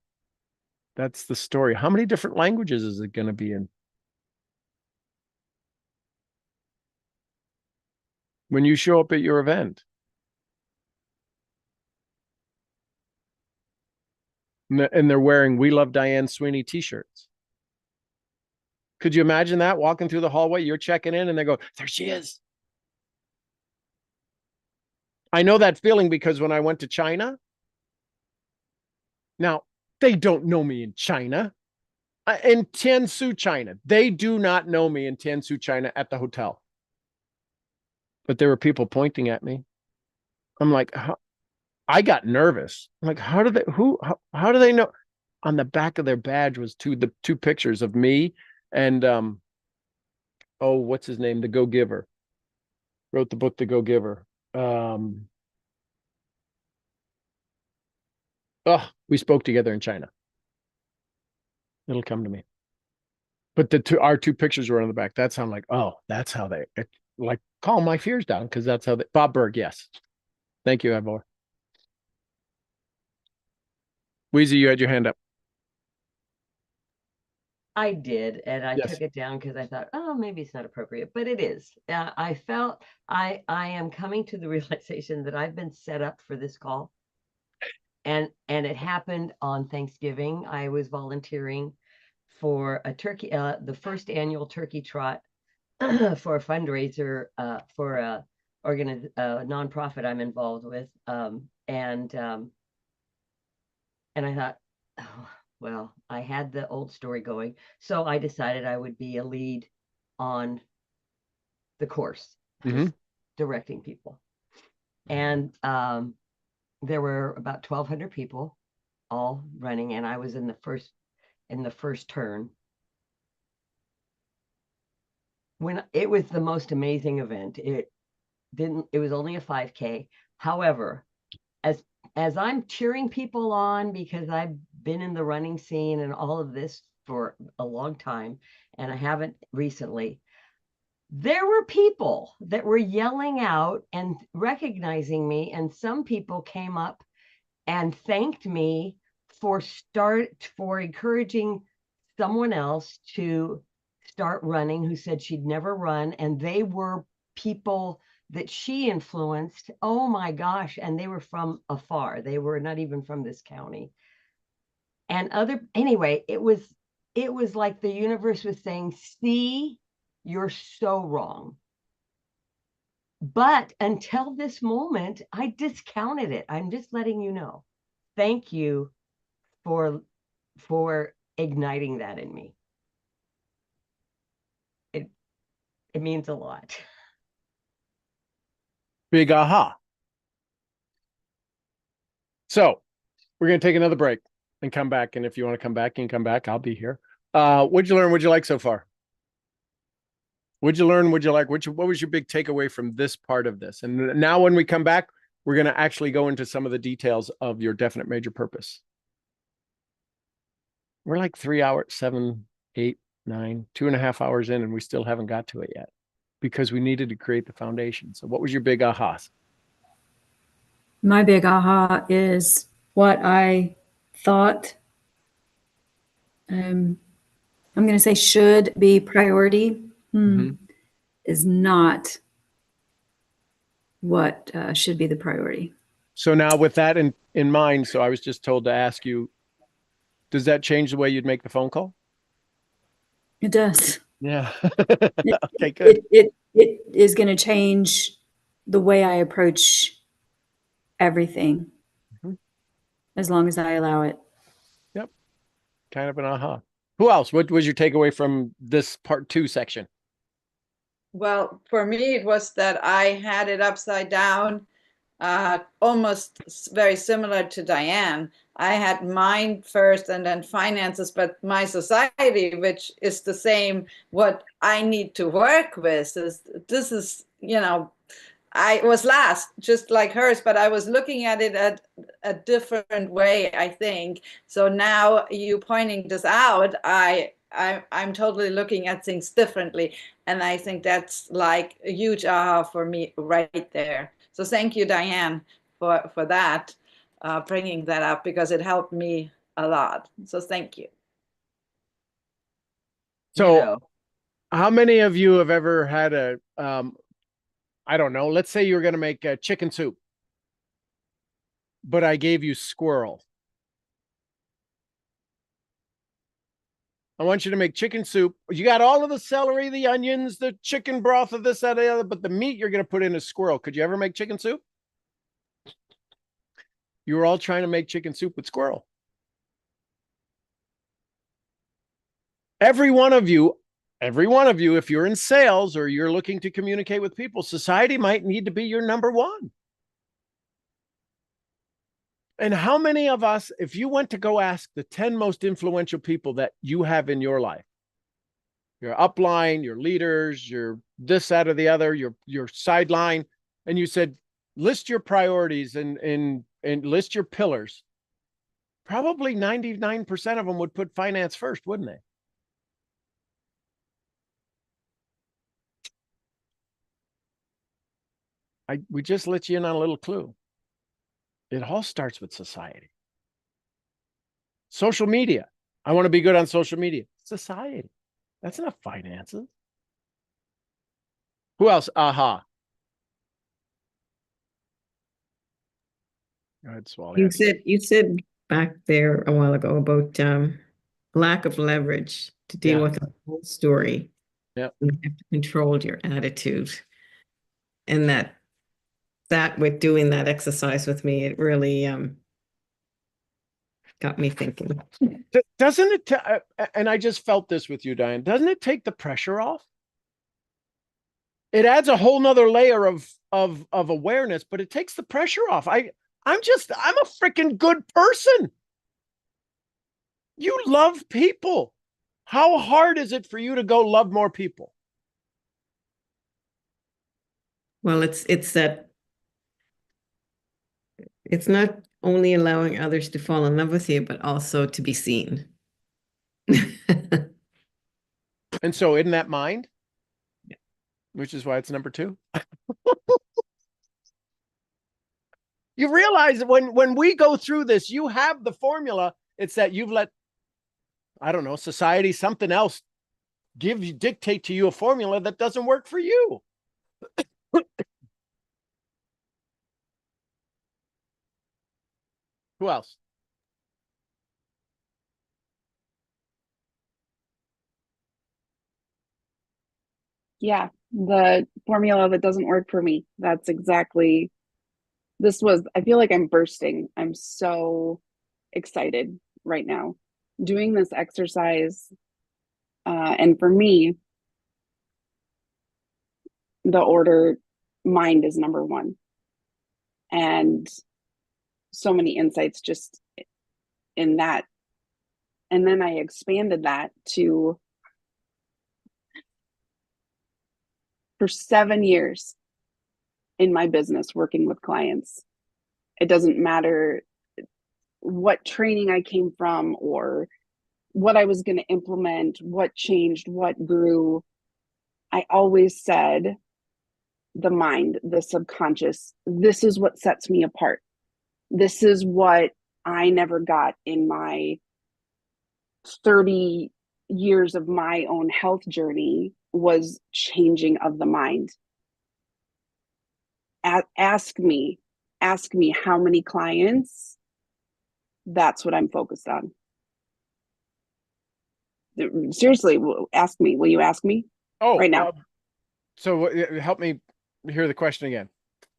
that's the story. How many different languages is it going to be in? When you show up at your event. And they're wearing "We Love Diane Sweeney" t-shirts. Could you imagine that, walking through the hallway, you're checking in and they go, "There she is." I know that feeling because when I went to China, now they don't know me in China, in Tiansu, China. They do not know me in Tiansu, China at the hotel. But there were people pointing at me. I'm like, I got nervous. I'm like, how do they know? On the back of their badge was the two pictures of me and oh, what's his name? The Go Giver. Wrote the book, The Go Giver. We spoke together in China. It'll come to me. But our two pictures were on the back. That's how I'm like, oh, that's how they like calm my fears down, because that's how Bob Berg, yes. Thank you, Ivor. Wheezy, you had your hand up. I did, and I Yes. took it down because I thought, oh, maybe it's not appropriate, but it is. I felt I am coming to the realization that I've been set up for this call, and it happened on Thanksgiving. I was volunteering for a turkey, the first annual turkey trot for a fundraiser for a nonprofit I'm involved with, and I thought, oh, well, I had the old story going, so I decided I would be a lead on the course, Mhm. directing people. And there were about 1,200 people all running, and I was in the first turn. When it was the most amazing event, it was only a 5K. However, as I'm cheering people on, because I've been in the running scene and all of this for a long time, and I haven't recently, there were people that were yelling out and recognizing me, and some people came up and thanked me for encouraging someone else to start running, who said she'd never run, and they were people that she influenced. Oh my gosh. And they were from afar. They were not even from this county. And anyway, it was like the universe was saying, see, you're so wrong. But until this moment, I discounted it. I'm just letting you know. Thank you for igniting that in me. It means a lot. Big aha. So we're going to take another break and come back. And if you want to come back, you can come back. I'll be here. What'd you learn? What'd you like so far? What'd you learn? What'd you like? What was your big takeaway from this part of this? And now when we come back, we're going to actually go into some of the details of your definite major purpose. We're like 3 hours, 7, 8, 9, 2.5 hours in, and we still haven't got to it yet because we needed to create the foundation. So what was your big ahas? My big aha is what I thought, I'm going to say should be priority, is not what should be the priority. So now with that in mind, so I was just told to ask you, does that change the way you'd make the phone call? It does. Yeah. Okay, good. It is going to change the way I approach everything, as long as I allow it. Yep. Kind of an aha. Who else? What was your takeaway from this part 2 section? Well, for me, it was that I had it upside down, almost very similar to Diane. I had mind first and then finances, but my society, which is the same, what I need to work with is, I was last, just like hers, but I was looking at it at a different way, I think. So now you pointing this out, I'm totally looking at things differently. And I think that's like a huge aha for me right there. So thank you, Diane, for that, bringing that up, because it helped me a lot. So thank you. So how many of you have ever had a, I don't know, let's say you're going to make a chicken soup, but I gave you squirrel. I want you to make chicken soup. You got all of the celery, the onions, the chicken broth of this, that, the other, but the meat you're going to put in is squirrel. Could you ever make chicken soup? You were all trying to make chicken soup with squirrel. Every one of you, if you're in sales or you're looking to communicate with people, society might need to be your number one. And how many of us, if you went to go ask the 10 most influential people that you have in your life, your upline, your leaders, your this, that, or the other, your sideline, and you said, list your priorities and list your pillars, probably 99% of them would put finance first, wouldn't they? We just let you in on a little clue. It all starts with society. Social media. I want to be good on social media. Society. That's not finances. Who else? Aha. Go ahead, Swally. You said back there a while ago about lack of leverage to deal with the whole story. Yep. You have to control your attitude. And that with doing that exercise with me, it really got me thinking. Doesn't it, and I just felt this with you, Diane, doesn't it take the pressure off? It adds a whole nother layer of awareness, but it takes the pressure off. I'm a freaking good person. You love people. How hard is it for you to go love more people? Well, it's that it's not only allowing others to fall in love with you, but also to be seen. And so in that mind, which is why it's number 2. You realize that when we go through this, you have the formula. It's that you've let, I don't know, society, something else dictate to you a formula that doesn't work for you. Who else? Yeah, the formula that doesn't work for me. That's exactly, I feel like I'm bursting. I'm so excited right now doing this exercise. And for me, the order, mind is number 1. And so many insights just in that. And then I expanded that to, for 7 years in my business, working with clients, It doesn't matter what training I came from or what I was going to implement, what changed, what grew. I always said, the mind, the subconscious, this is what sets me apart. This is what I never got in my 30 years of my own health journey, was changing of the mind. Ask me how many clients. That's what I'm focused on. Seriously, ask me. Will you ask me? Oh, Right now. So help me hear the question again.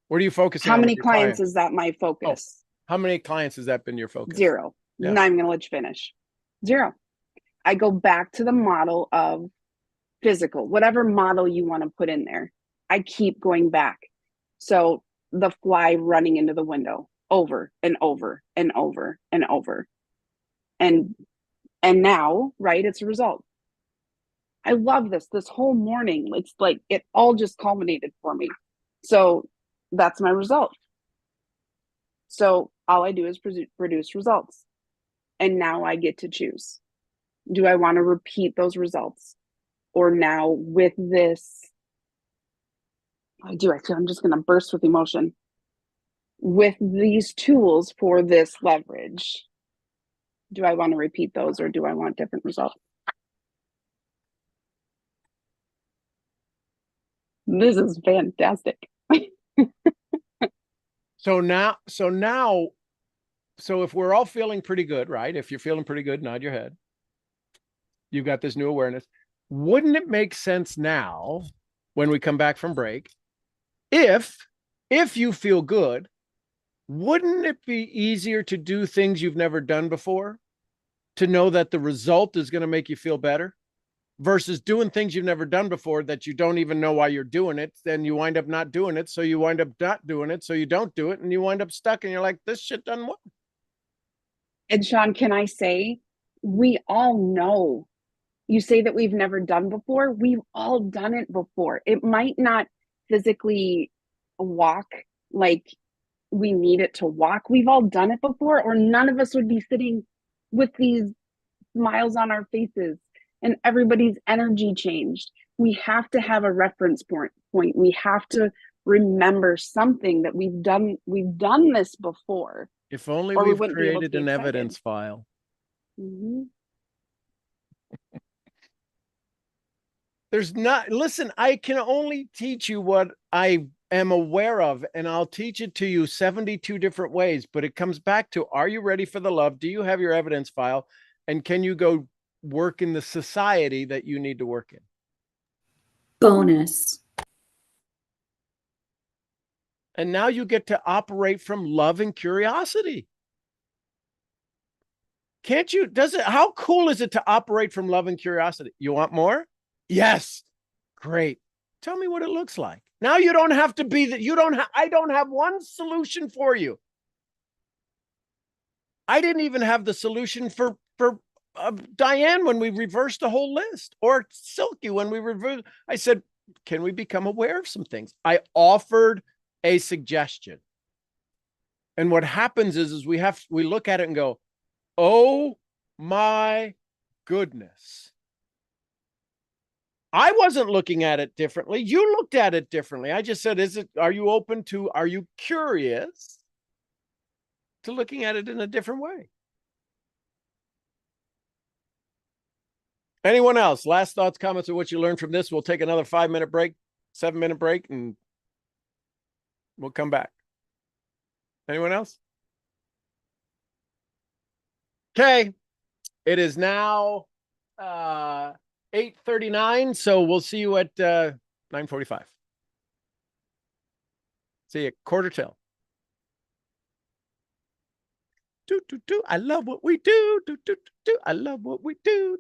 What are you focusing How on with many your clients client? is that my focus? How many clients has that been your focus? 0. Yeah. Not even gonna let you finish. 0. I go back to the model of physical, whatever model you want to put in there. I keep going back. So the fly running into the window over and over and over and over. And now, right, it's a result. I love this whole morning. It's like it all just culminated for me. So that's my result. So all I do is produce results. And now I get to choose. Do I want to repeat those results? Or now with this, I feel I'm just going to burst with emotion. With these tools for this leverage, do I want to repeat those or do I want different results? This is fantastic. So if we're all feeling pretty good, right? If you're feeling pretty good, nod your head. You've got this new awareness. Wouldn't it make sense now, when we come back from break, if you feel good, wouldn't it be easier to do things you've never done before, to know that the result is going to make you feel better, versus doing things you've never done before that you don't even know why you're doing it? Then you wind up not doing it. So you wind up not doing it. So you don't do it and you wind up stuck and you're like, this shit doesn't work. And Sean, can I say, we all know, you say that we've never done before. We've all done it before. It might not physically walk like we need it to walk. We've all done it before, or none of us would be sitting with these smiles on our faces and everybody's energy changed. We have to have a reference point. We have to remember something that we've done this before. If only Or we we've wouldn't be able to created be an excited. evidence file. Mm-hmm. Listen, I can only teach you what I am aware of, and I'll teach it to you 72 different ways, but it comes back to, are you ready for the love? Do you have your evidence file? And can you go work in the society that you need to work in? Bonus. And now you get to operate from love and curiosity. Can't you? How cool is it to operate from love and curiosity? You want more? Yes. Great. Tell me what it looks like. Now you don't have to be that. I don't have one solution for you. I didn't even have the solution for Diane when we reversed the whole list, or Silky when we reversed. I said, can we become aware of some things? I offered a suggestion. And what happens is we look at it and go, oh my goodness. I wasn't looking at it differently. You looked at it differently. I just said, are you curious to looking at it in a different way? Anyone else? Last thoughts, comments, or what you learned from this? We'll take another 5-minute break, 7-minute break, and we'll come back. Anyone else? Okay. It is now 8:39, so we'll see you at 9:45. See you at 9:45. I love what we do. I love what we do.